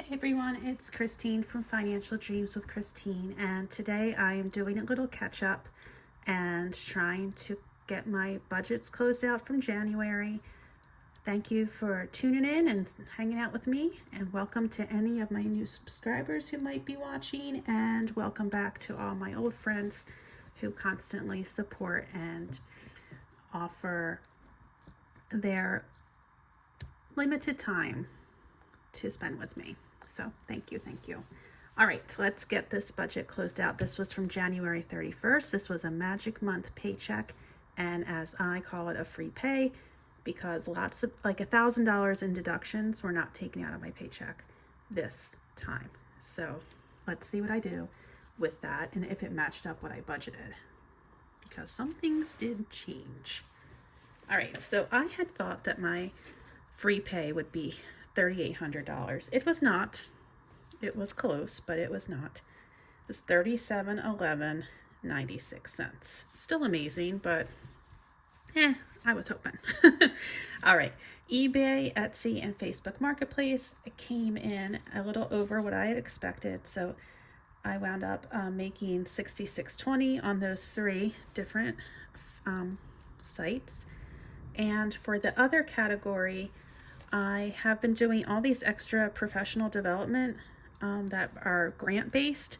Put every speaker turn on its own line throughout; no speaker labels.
Hey everyone, it's Christine from Financial Dreams with Christine, and today I am doing a little catch up and trying to get my budgets closed out from January. Thank you for tuning in and hanging out with me, and welcome to any of my new subscribers who might be watching, and welcome back to all my old friends who constantly support and offer their limited time to spend with me. So thank you. All right, so let's get this budget closed out. This was from January 31st. This was a magic month paycheck, and as I call it, a free pay, because lots of like $1,000 in deductions were not taken out of my paycheck this time. So let's see what I do with that and if it matched up what I budgeted, because some things did change. All right, so I had thought that my free pay would be $3,800. It was not. It was close, but it was not. It was $37.11.96. Still amazing, but I was hoping. All right, eBay, Etsy, and Facebook Marketplace came in a little over what I had expected, so I wound up making $66.20 on those three different sites. And for the other category, I have been doing all these extra professional development that are grant-based,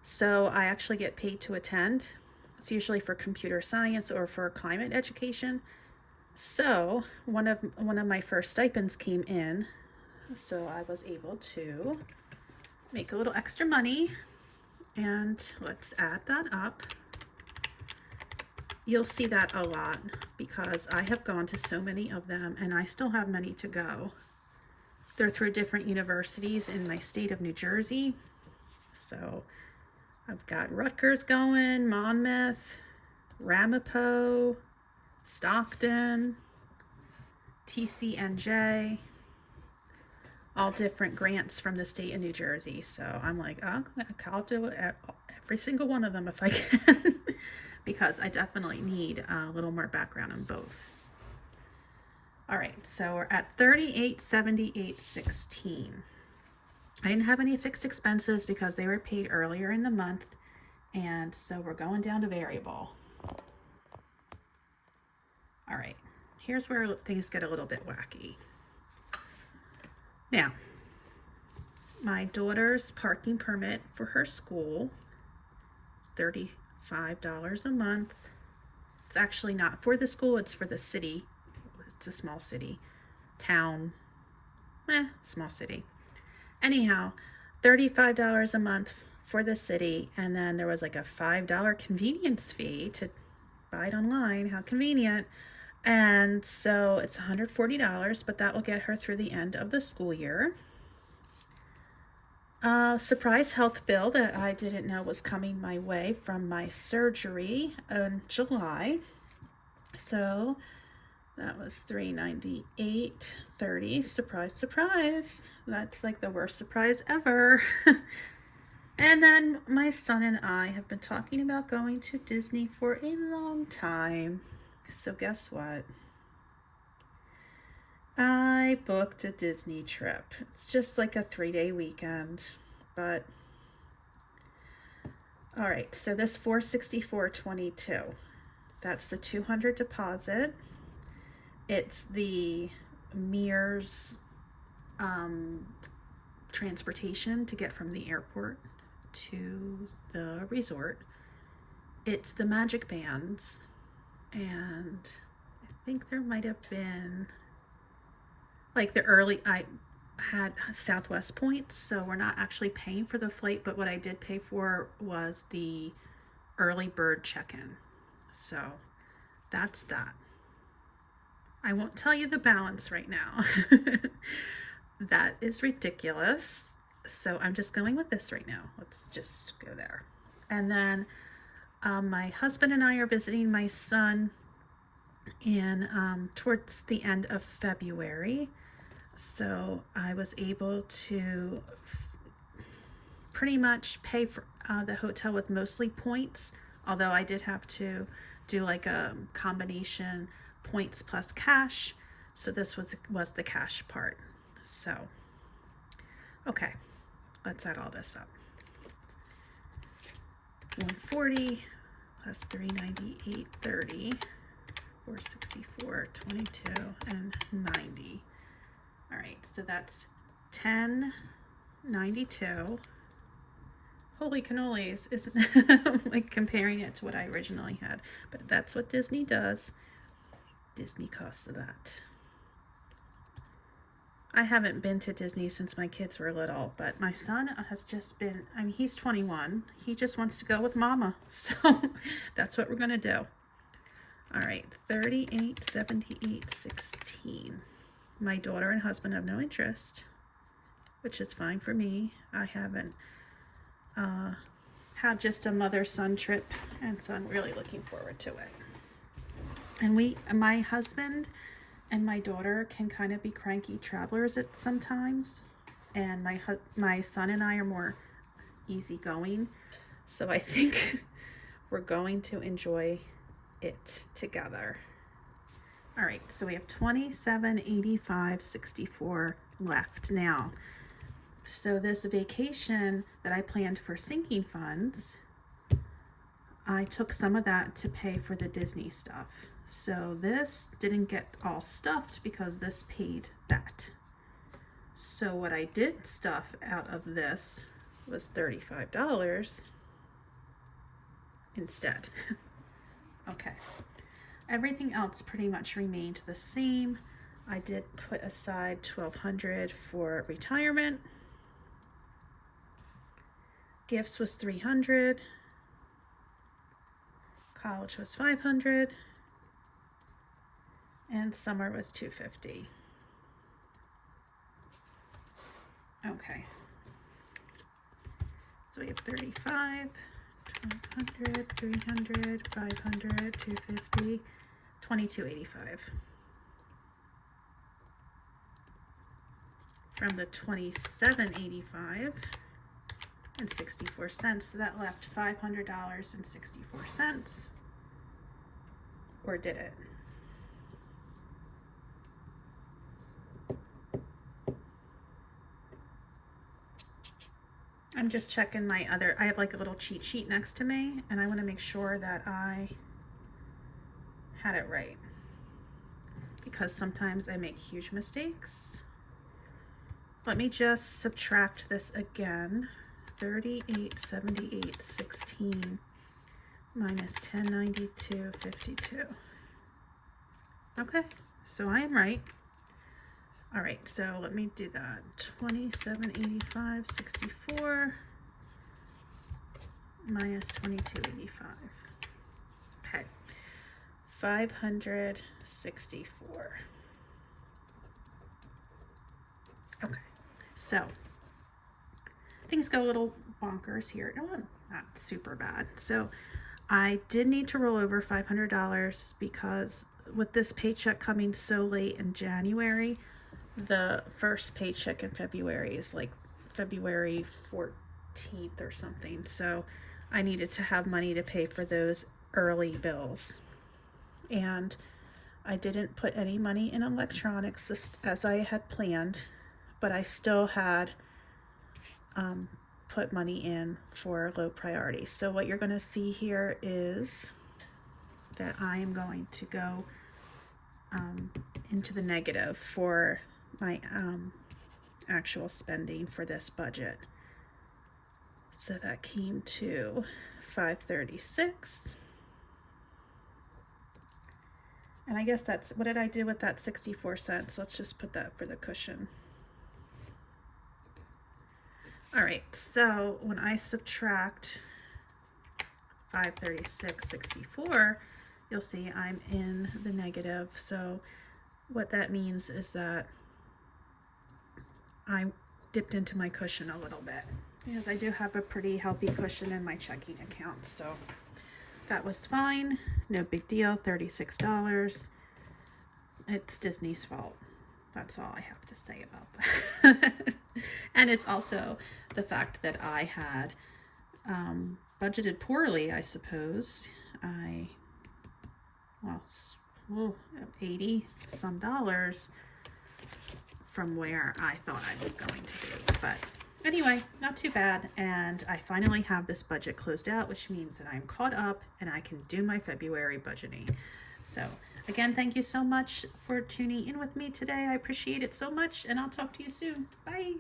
so I actually get paid to attend. It's usually for computer science or for climate education. So one of my first stipends came in, so I was able to make a little extra money, and let's add that up. You'll see that a lot because I have gone to so many of them, and I still have many to go. They're through different universities in my state of New Jersey. So I've got Rutgers going, Monmouth, Ramapo, Stockton, TCNJ, all different grants from the state of New Jersey. So I'm like, oh, I'll do it every single one of them if I can. Because I definitely need a little more background on both. All right, so we're at $38.78.16. I didn't have any fixed expenses because they were paid earlier in the month, and so we're going down to variable. All right, here's where things get a little bit wacky. Now, my daughter's parking permit for her school is $35 a month. It's actually not for the school, it's for the city. It's a small city, town, small city. Anyhow, $35 a month for the city, and then there was like a $5 convenience fee to buy it online. How convenient. And so it's $140, but that will get her through the end of the school year. Surprise health bill that I didn't know was coming my way from my surgery in July. So that was $398.30. Surprise, surprise. That's like the worst surprise ever. And then my son and I have been talking about going to Disney for a long time. So guess what? I booked a Disney trip. It's just like a 3-day weekend, but all right, so this $464.22, that's the $200 deposit. It's the Mears transportation to get from the airport to the resort. It's the magic bands, and I think there might have been like I had Southwest points, so we're not actually paying for the flight, but what I did pay for was the early bird check-in. So that's that. I won't tell you the balance right now. That is ridiculous. So I'm just going with this right now. Let's just go there. And then my husband and I are visiting my son towards the end of February. So I was able to pretty much pay for the hotel with mostly points, although I did have to do like a combination points plus cash. So this was the cash part. So Okay, let's add all this up. 140 plus 398.30, 464, 22, and 90. All right, so that's 1092. Holy cannolis, isn't like comparing it to what I originally had, but that's what Disney does. Disney costs of that. I haven't been to Disney since my kids were little, but my son has just been, I mean, he's 21. He just wants to go with mama. So that's what we're going to do. All right, 38.78.16. My daughter and husband have no interest, which is fine for me. I haven't had just a mother-son trip, and so I'm really looking forward to it. And my husband and my daughter can kind of be cranky travelers at sometimes, and my son and I are more easygoing, so I think we're going to enjoy it together. All right, so we have 27.85.64 left now. So this vacation that I planned for sinking funds, I took some of that to pay for the Disney stuff. So this didn't get all stuffed because this paid that. So what I did stuff out of this was $35 instead. Okay. Everything else pretty much remained the same. I did put aside $1,200 for retirement. Gifts was $300. College was $500. And summer was $250. Okay. So we have 35, 1,200, 300, 500, 250, 22.85. From the 27.85 and 64 cents, so that left $500.64. Or did it? I'm just checking my other, I have like a little cheat sheet next to me, and I want to make sure that I had it right, because sometimes I make huge mistakes. Let me just subtract this again. 38.78.16 minus 1092.52. Okay, so I am right. All right, so let me do that. 27.85.64 minus 22.85. Okay, 564. Okay, so things go a little bonkers here. No, not super bad. So I did need to roll over $500 because with this paycheck coming so late in January, the first paycheck in February is like February 14th or something. So I needed to have money to pay for those early bills. And I didn't put any money in electronics as I had planned, but I still had put money in for low priority. So what you're going to see here is that I am going to go into the negative for my actual spending for this budget. So that came to $536. And I guess that's, what did I do with that 64 cents? Let's just put that for the cushion. All right, so when I subtract 536.64, you'll see I'm in the negative. So what that means is that I dipped into my cushion a little bit, because I do have a pretty healthy cushion in my checking account. So that was fine, no big deal, $36. It's Disney's fault. That's all I have to say about that. And it's also the fact that I had budgeted poorly, I suppose. Well, 80 some dollars from where I thought I was going to be, but Anyway, not too bad. And I finally have this budget closed out, which means that I'm caught up and I can do my February budgeting. So again, thank you so much for tuning in with me today. I appreciate it so much, and I'll talk to you soon. Bye.